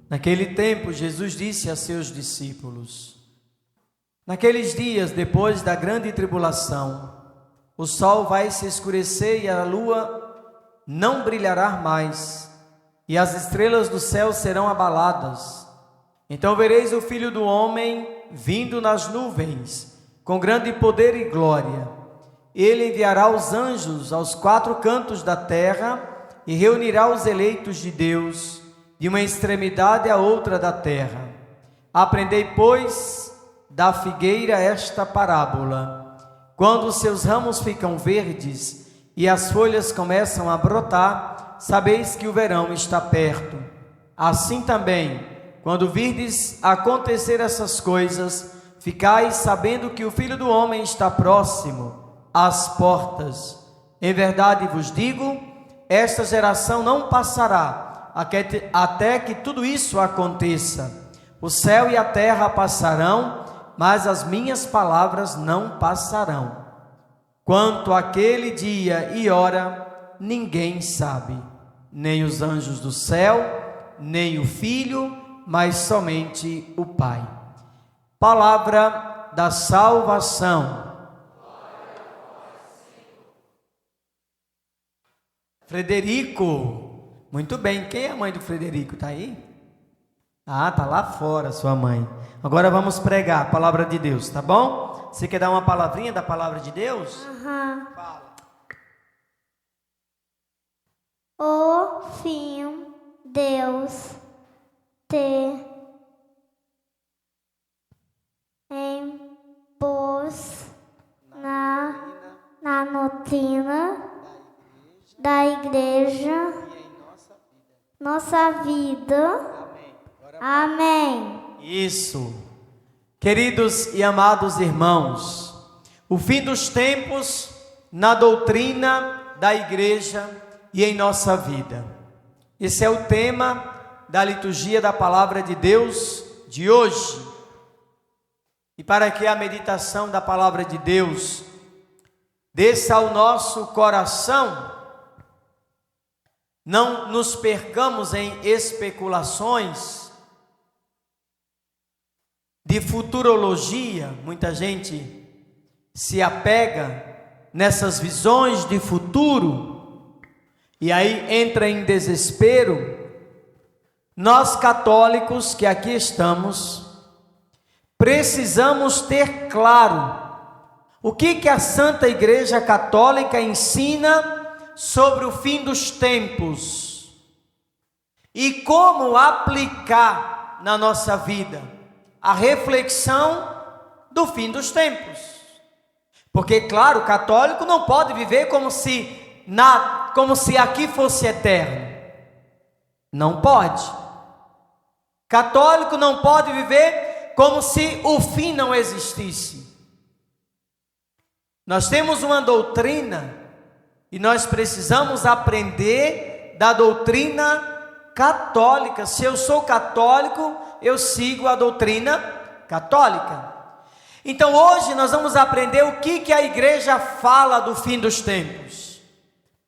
Naquele tempo, Jesus disse a seus discípulos: naqueles dias, depois da grande tribulação, o sol vai se escurecer e a lua não brilhará mais, e as estrelas do céu serão abaladas. Então vereis o Filho do Homem vindo nas nuvens, com grande poder e glória. Ele enviará os anjos aos quatro cantos da terra e reunirá os eleitos de Deus, de uma extremidade à outra da terra. Aprendei, pois, da figueira esta parábola: quando os seus ramos ficam verdes e as folhas começam a brotar, sabeis que o verão está perto. Assim também, quando virdes acontecer essas coisas, ficais sabendo que o Filho do Homem está próximo, às portas. Em verdade vos digo, esta geração não passará até que tudo isso aconteça. O céu e a terra passarão, mas as minhas palavras não passarão. Quanto àquele dia e hora, ninguém sabe, nem os anjos do céu, nem o Filho, mas somente o Pai. Palavra da salvação. Frederico. Muito bem, quem é a mãe do Frederico? Está aí? Ah, está lá fora, sua mãe. Agora vamos pregar a palavra de Deus, tá bom? Você quer dar uma palavrinha da palavra de Deus? Fala. O fim, Deus te impôs na doutrina da igreja, nossa vida. Amém. Isso. Queridos e amados irmãos, o fim dos tempos na doutrina da igreja e em nossa vida. Esse é o tema da liturgia da palavra de Deus de hoje. E para que a meditação da palavra de Deus desça ao nosso coração, não nos percamos em especulações de futurologia. Muita gente se apega nessas visões de futuro e aí entra em desespero. Nós católicos que aqui estamos, precisamos ter claro o que a Santa Igreja Católica ensina sobre o fim dos tempos e como aplicar na nossa vida a reflexão do fim dos tempos. Porque, claro, o católico não pode viver como se aqui fosse eterno. Não pode. Católico não pode viver como se o fim não existisse. Nós temos uma doutrina e nós precisamos aprender da doutrina católica. Se eu sou católico, eu sigo a doutrina católica. Então hoje nós vamos aprender o que a igreja fala do fim dos tempos.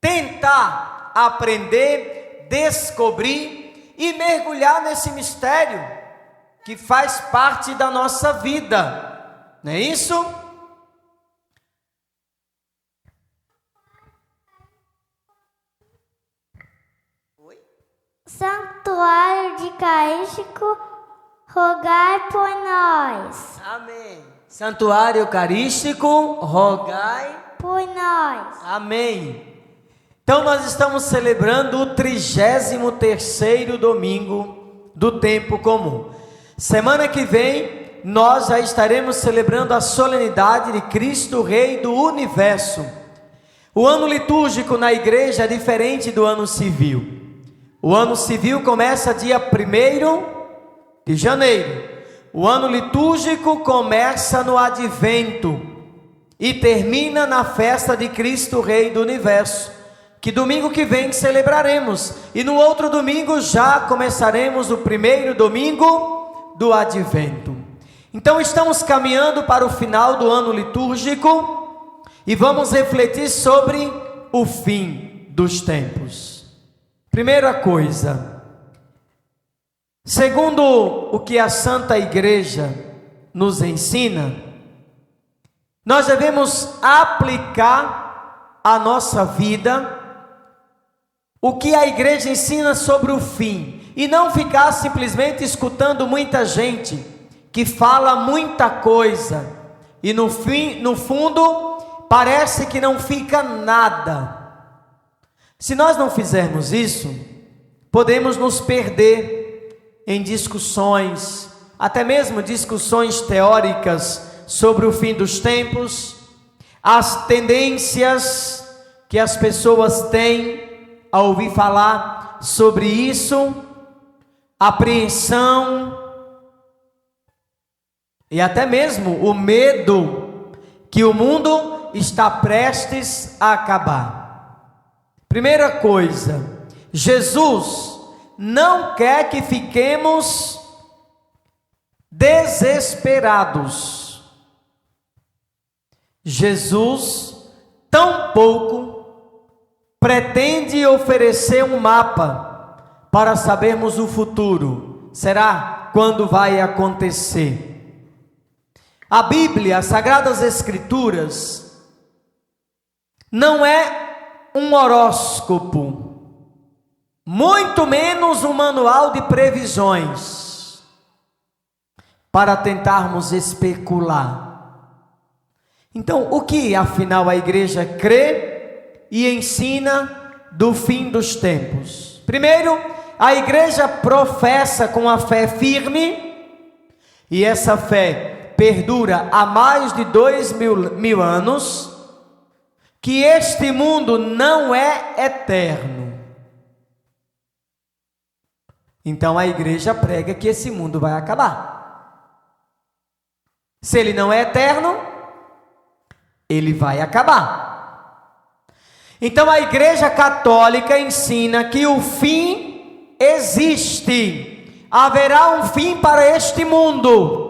Tentar aprender, descobrir e mergulhar nesse mistério que faz parte da nossa vida. Não é isso? Santuário de Eucarístico, rogai por nós. Amém. Santuário Eucarístico, rogai por nós. Amém. Então nós estamos celebrando o 33º domingo do tempo comum. Semana que vem nós já estaremos celebrando a solenidade de Cristo Rei do Universo. O ano litúrgico na igreja é diferente do ano civil. O ano civil começa dia 1º de janeiro. O ano litúrgico começa no Advento e termina na festa de Cristo Rei do Universo, que domingo que vem celebraremos. E no outro domingo já começaremos o primeiro domingo do Advento. Então estamos caminhando para o final do ano litúrgico e vamos refletir sobre o fim dos tempos. Primeira coisa, segundo o que a Santa Igreja nos ensina, nós devemos aplicar à nossa vida o que a Igreja ensina sobre o fim, e não ficar simplesmente escutando muita gente que fala muita coisa, e no fundo, parece que não fica nada. Se nós não fizermos isso, podemos nos perder em discussões, até mesmo discussões teóricas sobre o fim dos tempos, as tendências que as pessoas têm a ouvir falar sobre isso, apreensão e até mesmo o medo que o mundo está prestes a acabar. Primeira coisa, Jesus não quer que fiquemos desesperados. Jesus tampouco pretende oferecer um mapa para sabermos o futuro. Será quando vai acontecer? A Bíblia, as Sagradas Escrituras, não é um horóscopo, muito menos um manual de previsões, para tentarmos especular. Então, o que afinal a igreja crê e ensina do fim dos tempos? Primeiro, a igreja professa com a fé firme, e essa fé perdura há mais de 2000 anos, que este mundo não é eterno. Então a igreja prega que esse mundo vai acabar. Se ele não é eterno, ele vai acabar. Então a Igreja Católica ensina que o fim existe. Haverá um fim para este mundo.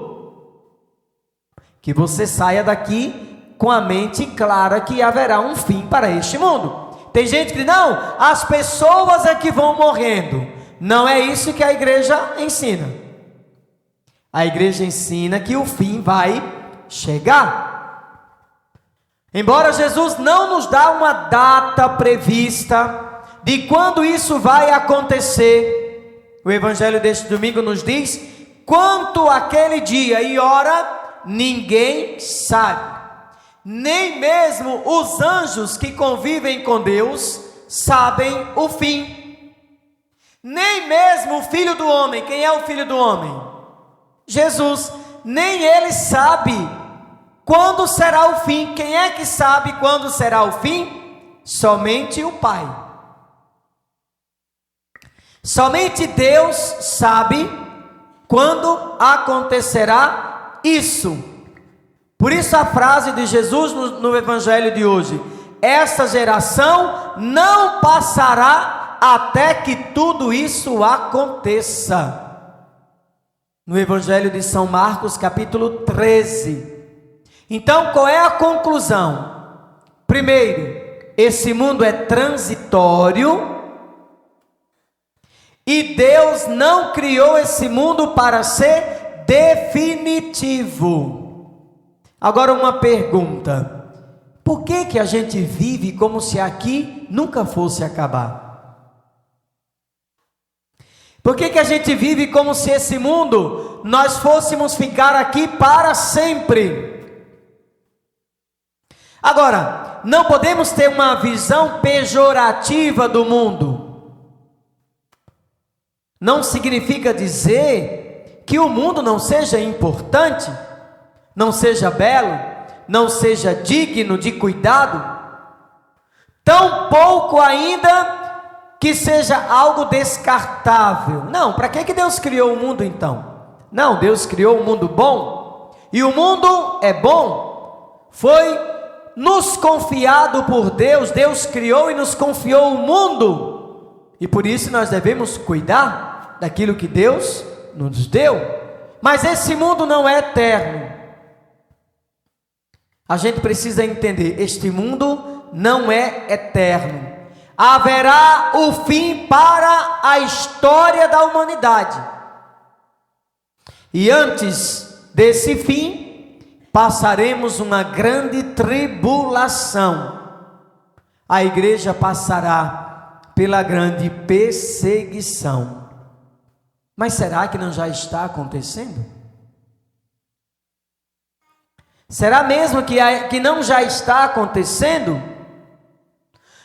Que você saia daqui com a mente clara que haverá um fim para este mundo. Tem gente que diz, não, as pessoas é que vão morrendo. Não é isso que a igreja ensina. A igreja ensina que o fim vai chegar. Embora Jesus não nos dá uma data prevista de quando isso vai acontecer, o Evangelho deste domingo nos diz, quanto àquele dia e hora, ninguém sabe. Nem mesmo os anjos que convivem com Deus sabem o fim. Nem mesmo o Filho do Homem. Quem é o Filho do Homem? Jesus. Nem ele sabe quando será o fim. Quem é que sabe quando será o fim? Somente o Pai. Somente Deus sabe quando acontecerá isso. Por isso a frase de Jesus no Evangelho de hoje: essa geração não passará até que tudo isso aconteça. No Evangelho de São Marcos, capítulo 13. Então, qual é a conclusão? Primeiro, esse mundo é transitório e Deus não criou esse mundo para ser definitivo. Agora uma pergunta: por que a gente vive como se aqui nunca fosse acabar? Por que a gente vive como se esse mundo nós fôssemos ficar aqui para sempre? Agora, não podemos ter uma visão pejorativa do mundo. Não significa dizer que o mundo não seja importante, não seja belo, não seja digno de cuidado, tampouco ainda que seja algo descartável. Não, para que Deus criou o mundo então? Não, Deus criou um mundo bom, e o mundo é bom, foi nos confiado por Deus. Deus criou e nos confiou o mundo, e por isso nós devemos cuidar daquilo que Deus nos deu. Mas esse mundo não é eterno. A gente precisa entender, este mundo não é eterno. haverá o fim para a história da humanidade. E antes desse fim, passaremos uma grande tribulação. A igreja passará pela grande perseguição. Mas será que não já está acontecendo? Será mesmo que não já está acontecendo?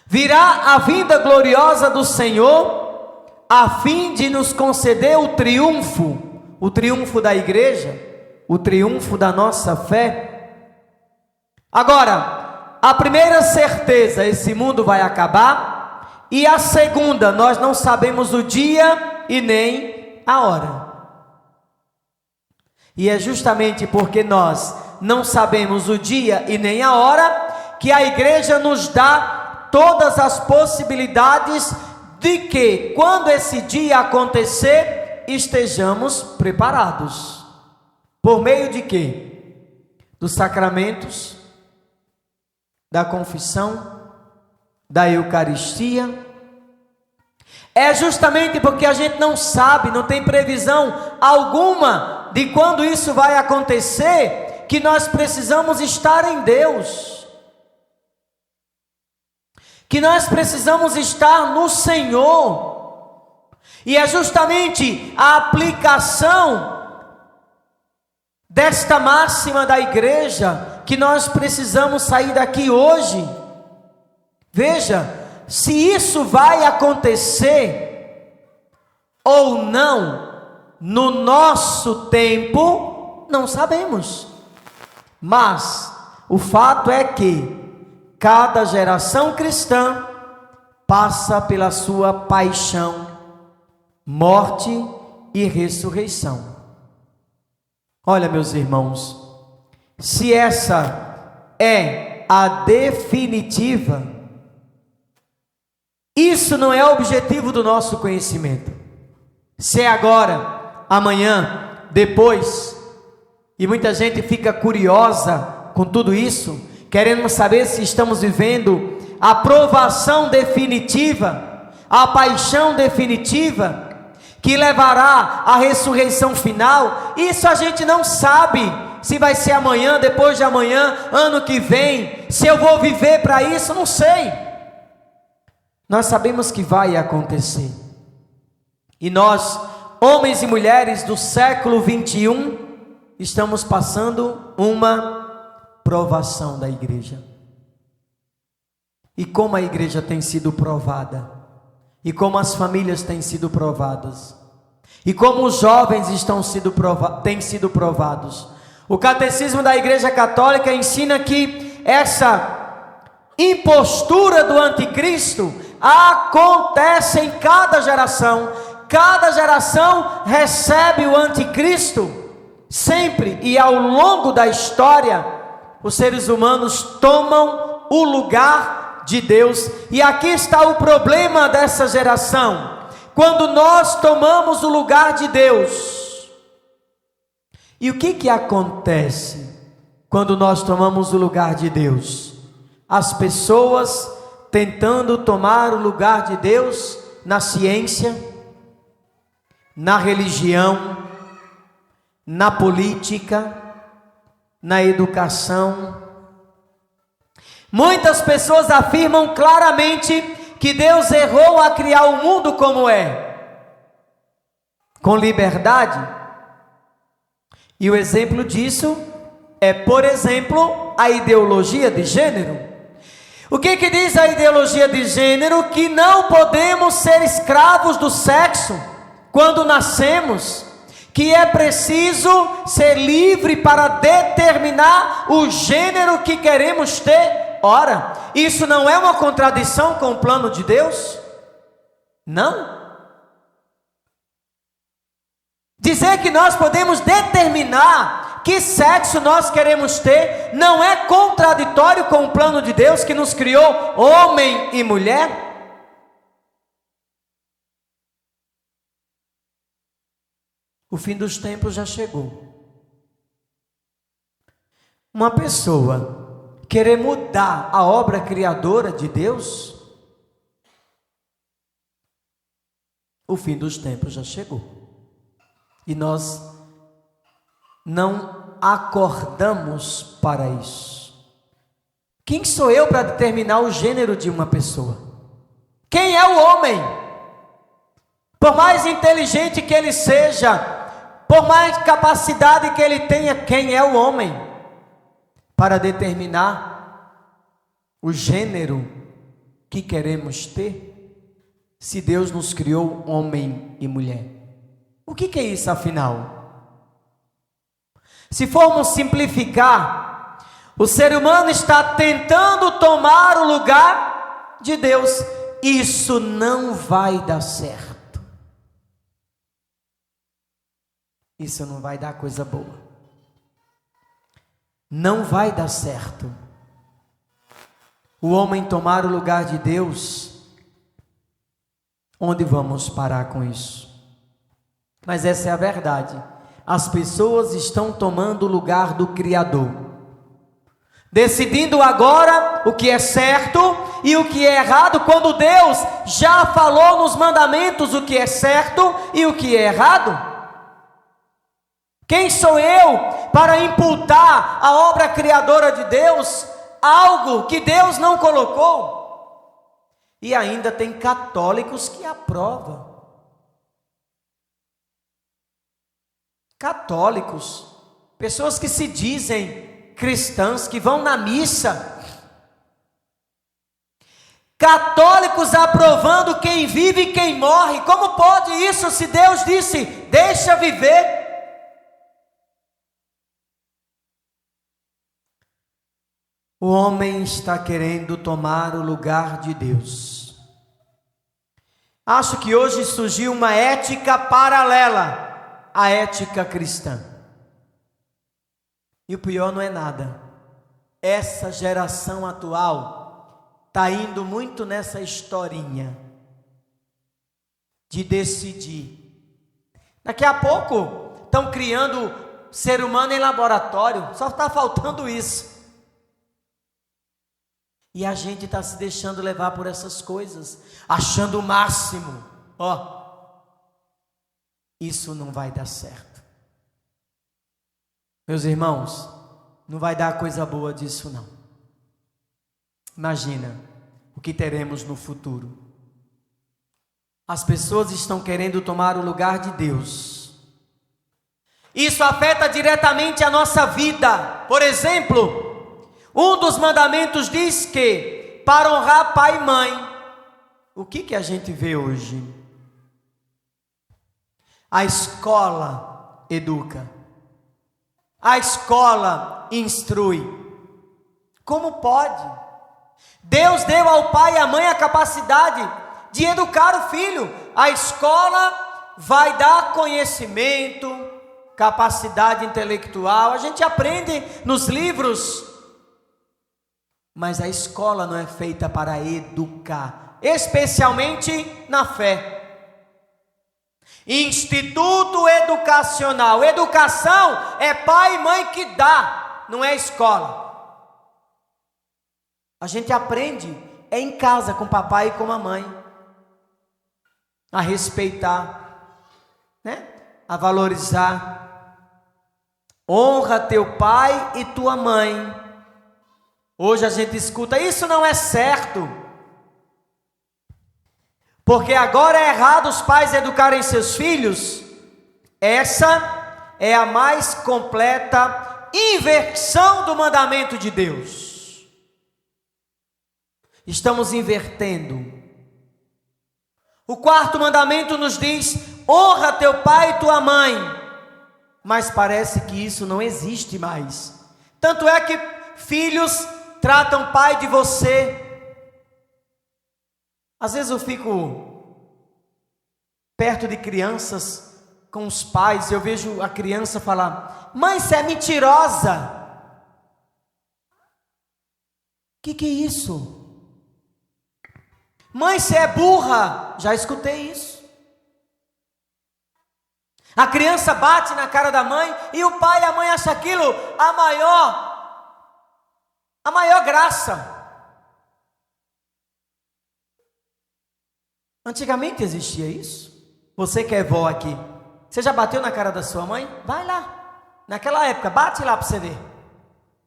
Virá a vinda gloriosa do Senhor, a fim de nos conceder o triunfo da igreja, o triunfo da nossa fé. Agora, a primeira certeza, esse mundo vai acabar, e a segunda, nós não sabemos o dia e nem a hora. E é justamente porque nós não sabemos o dia e nem a hora, que a igreja nos dá todas as possibilidades de que, quando esse dia acontecer, estejamos preparados. Por meio de quê? Dos sacramentos, da confissão, da Eucaristia. É justamente porque a gente não sabe, não tem previsão alguma de quando isso vai acontecer, que nós precisamos estar em Deus, que nós precisamos estar no Senhor. E é justamente a aplicação desta máxima da igreja que nós precisamos sair daqui hoje. Veja, se isso vai acontecer ou não no nosso tempo, não sabemos. Mas o fato é que cada geração cristã passa pela sua paixão, morte e ressurreição. Olha, meus irmãos, se essa é a definitiva, isso não é o objetivo do nosso conhecimento. Se é agora, amanhã, depois, e muita gente fica curiosa com tudo isso, querendo saber se estamos vivendo a provação definitiva, a paixão definitiva, que levará à ressurreição final. Isso a gente não sabe, se vai ser amanhã, depois de amanhã, ano que vem, se eu vou viver para isso, não sei. Nós sabemos que vai acontecer. E nós, homens e mulheres do século 21, estamos passando uma provação da igreja. E como a igreja tem sido provada, e como as famílias têm sido provadas, e como os jovens têm sido provados. O catecismo da Igreja Católica ensina que essa impostura do anticristo acontece em cada geração. Cada geração recebe o anticristo sempre, e ao longo da história os seres humanos tomam o lugar de Deus. E aqui está o problema dessa geração: quando nós tomamos o lugar de Deus. E o que acontece quando nós tomamos o lugar de Deus? As pessoas tentando tomar o lugar de Deus na ciência, na religião, na política, na educação. Muitas pessoas afirmam claramente que Deus errou a criar o mundo como é, com liberdade. E o exemplo disso é, por exemplo, a ideologia de gênero. O que diz a ideologia de gênero? Que não podemos ser escravos do sexo quando nascemos, que é preciso ser livre para determinar o gênero que queremos ter. Ora, isso não é uma contradição com o plano de Deus? Não. Dizer que nós podemos determinar que sexo nós queremos ter não é contraditório com o plano de Deus, que nos criou homem e mulher? O fim dos tempos já chegou. Uma pessoa querer mudar a obra criadora de Deus, O fim dos tempos já chegou. E nós não acordamos para isso. Quem sou eu para determinar o gênero de uma pessoa? Quem é o homem? Por mais inteligente que ele seja, por mais capacidade que ele tenha, quem é o homem para determinar o gênero que queremos ter? Se Deus nos criou homem e mulher. O que é isso afinal? Se formos simplificar, o ser humano está tentando tomar o lugar de Deus. Isso não vai dar certo. Isso não vai dar coisa boa. Não vai dar certo. O homem tomar o lugar de Deus. Onde vamos parar com isso? Mas essa é a verdade. As pessoas estão tomando o lugar do Criador, decidindo agora o que é certo e o que é errado, quando Deus já falou nos mandamentos o que é certo e o que é errado. Quem sou eu para imputar à obra criadora de Deus algo que Deus não colocou? E ainda tem católicos que aprovam. Católicos, pessoas que se dizem cristãs, que vão na missa. Católicos aprovando quem vive e quem morre. Como pode isso se Deus disse, deixa viver? O homem está querendo tomar o lugar de Deus. Acho que hoje surgiu uma ética paralela à ética cristã. E o pior não é nada. Essa geração atual está indo muito nessa historinha de decidir. Daqui a pouco estão criando ser humano em laboratório. Só está faltando isso. E a gente está se deixando levar por essas coisas, achando o máximo. Isso não vai dar certo. Meus irmãos, não vai dar coisa boa disso não. Imagina o que teremos no futuro. As pessoas estão querendo tomar o lugar de Deus. Isso afeta diretamente a nossa vida. Por exemplo, um dos mandamentos diz que para honrar pai e mãe. O que a gente vê hoje? A escola educa. A escola instrui. Como pode? Deus deu ao pai e à mãe a capacidade de educar o filho. A escola vai dar conhecimento, capacidade intelectual. A gente aprende nos livros. Mas a escola não é feita para educar, especialmente na fé. Instituto educacional. Educação é pai e mãe que dá, não é escola. A gente aprende em casa com o papai e com a mãe. A respeitar, né? A valorizar. Honra teu pai e tua mãe. Hoje a gente escuta, isso não é certo, porque agora é errado os pais educarem seus filhos. Essa é a mais completa inversão do mandamento de Deus. Estamos invertendo. O quarto mandamento nos diz, honra teu pai e tua mãe, mas parece que isso não existe mais. Tanto é que filhos tratam pai de você. Às vezes eu fico perto de crianças com os pais, eu vejo a criança falar, mãe, você é mentirosa. Que é isso? Mãe, você é burra. Já escutei isso. A criança bate na cara da mãe e o pai e a mãe acham aquilo a maior graça. Antigamente existia isso. Você que é vó aqui, você já bateu na cara da sua mãe? Vai lá. Naquela época, bate lá para você ver.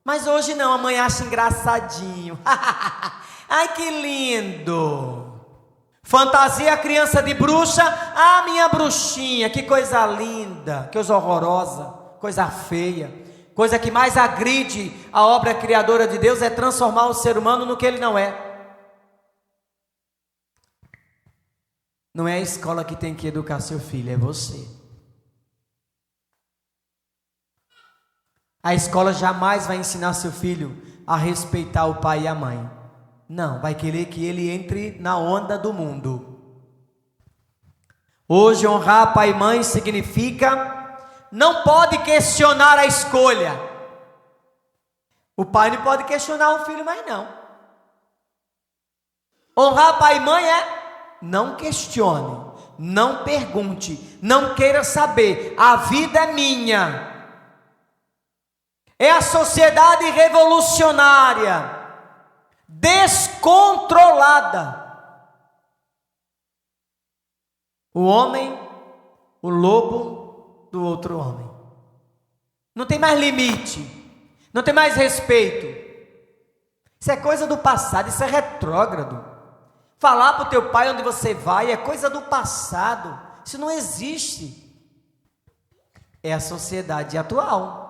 Mas hoje não, a mãe acha engraçadinho. Ai, que lindo. Fantasia a criança de bruxa. Ah, minha bruxinha, que coisa linda, que coisa horrorosa, coisa feia. Coisa que mais agride a obra criadora de Deus é transformar o ser humano no que ele não é. Não é a escola que tem que educar seu filho, é você. A escola jamais vai ensinar seu filho a respeitar o pai e a mãe. Não, vai querer que ele entre na onda do mundo. Hoje honrar pai e mãe significa não pode questionar a escolha. O pai não pode questionar o filho mais não. Honrar pai e mãe é não questione, não pergunte, não queira saber. A vida é minha. É a sociedade revolucionária, descontrolada. O homem, o lobo do outro homem. Não tem mais limite, não tem mais respeito. Isso é coisa do passado, isso é retrógrado. Falar para o teu pai onde você vai é coisa do passado, isso não existe. É a sociedade atual.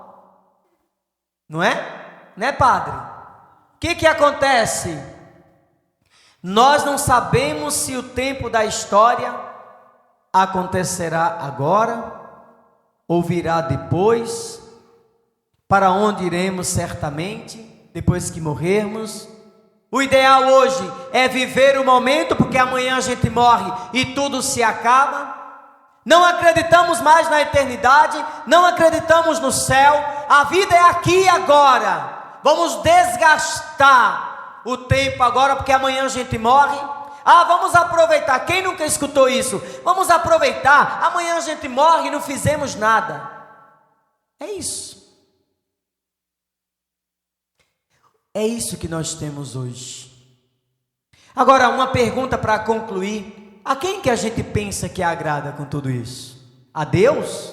Não é? Não é, padre? O que acontece? Nós não sabemos se o tempo da história acontecerá agora ou virá depois, para onde iremos certamente, depois que morrermos. O ideal hoje é viver o momento, porque amanhã a gente morre e tudo se acaba. Não acreditamos mais na eternidade, não acreditamos no céu. A vida é aqui e agora. Vamos desgastar o tempo agora, porque amanhã a gente morre. Ah, vamos aproveitar. Quem nunca escutou isso? Vamos aproveitar. Amanhã a gente morre e não fizemos nada. É isso. É isso que nós temos hoje. Agora, uma pergunta para concluir. A quem que a gente pensa que agrada com tudo isso? A Deus?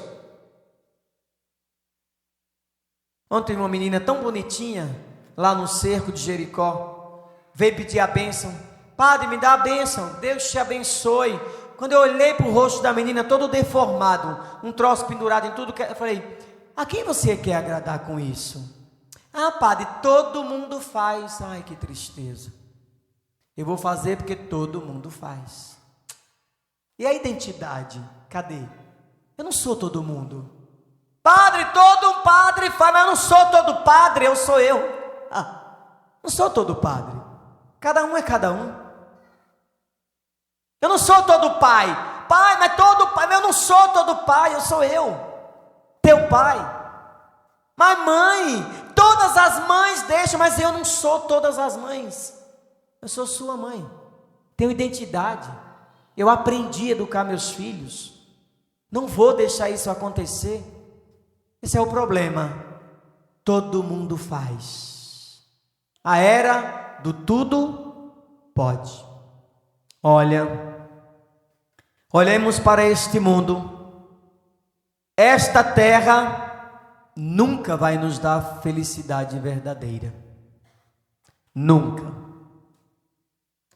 Ontem uma menina tão bonitinha, lá no cerco de Jericó, veio pedir a bênção. Padre, me dá a bênção, Deus te abençoe. Quando eu olhei para o rosto da menina todo deformado, um troço pendurado em tudo, eu falei, a quem você quer agradar com isso? Ah, padre, todo mundo faz. Ai, que tristeza. Eu vou fazer porque todo mundo faz. E a identidade? Cadê? Eu não sou todo mundo. Padre, todo padre faz, mas eu não sou todo padre, eu sou eu. Não sou todo padre. Cada um é cada um. Eu não sou todo pai. Pai, mas todo pai, mas eu não sou todo pai, eu sou eu. Teu pai. Mas mãe, todas as mães deixam, mas eu não sou todas as mães. Eu sou sua mãe. Tenho identidade. Eu aprendi a educar meus filhos. Não vou deixar isso acontecer. Esse é o problema. Todo mundo faz. A era do tudo pode. Olhemos para este mundo. Esta terra nunca vai nos dar felicidade verdadeira. Nunca.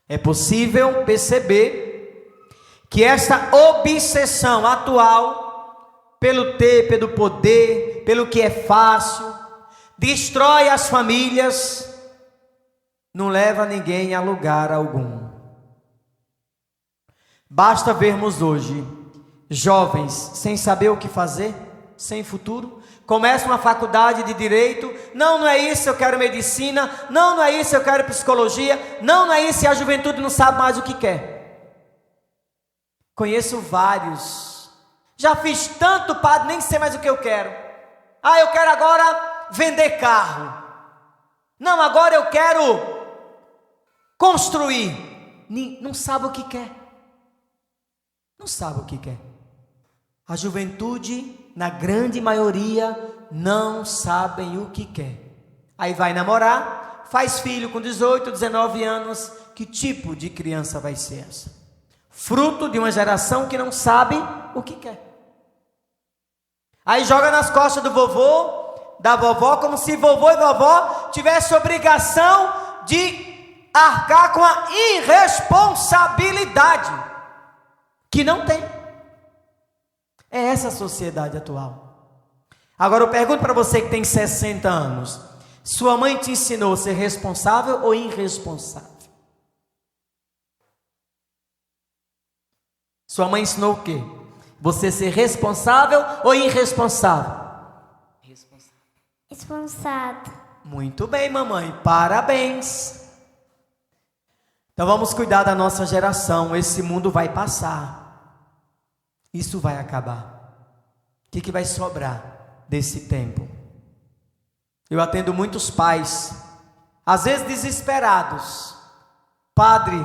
É possível perceber que esta obsessão atual pelo ter, pelo poder, pelo que é fácil, destrói as famílias, não leva ninguém a lugar algum. Basta vermos hoje jovens sem saber o que fazer, sem futuro, começam uma faculdade de direito, não é isso, eu quero medicina, não é isso, eu quero psicologia, não é isso, e a juventude não sabe mais o que quer. Conheço vários. Já fiz tanto, padre, nem sei mais o que eu quero. Ah, eu quero agora vender carro. Não, agora eu quero construir. Não sabe o que quer. Não sabe o que quer. A juventude, na grande maioria, não sabem o que quer. Aí vai namorar, faz filho com 18, 19 anos. Que tipo de criança vai ser essa? fruto de uma geração que não sabe o que quer. Aí joga nas costas do vovô, da vovó, como se vovô e vovó tivessem obrigação de arcar com a irresponsabilidade que não tem. É essa a sociedade atual. Agora eu pergunto para você que tem 60 anos, sua mãe te ensinou a ser responsável ou irresponsável? Sua mãe ensinou o quê? Você ser responsável ou irresponsável? Responsável. Muito bem, mamãe, parabéns. Então vamos cuidar da nossa geração. Esse mundo vai passar. Isso vai acabar. O que vai sobrar desse tempo? Eu atendo muitos pais, às vezes desesperados. Padre,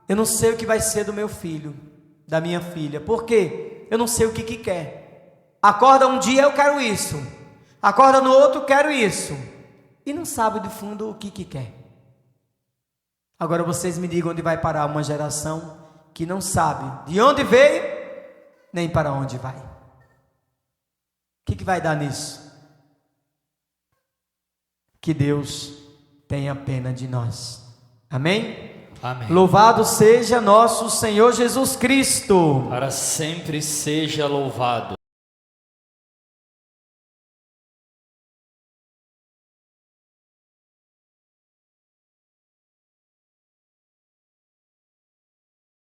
eu não sei o que vai ser do meu filho, da minha filha. Por quê? Eu não sei o que quer. Acorda um dia, eu quero isso. Acorda no outro, quero isso. E não sabe do fundo o que que Agora vocês me digam onde vai parar uma geração que não sabe de onde veio, nem para onde vai. O que vai dar nisso? Que Deus tenha pena de nós. Amém? Amém. Louvado seja nosso Senhor Jesus Cristo. Para sempre seja louvado.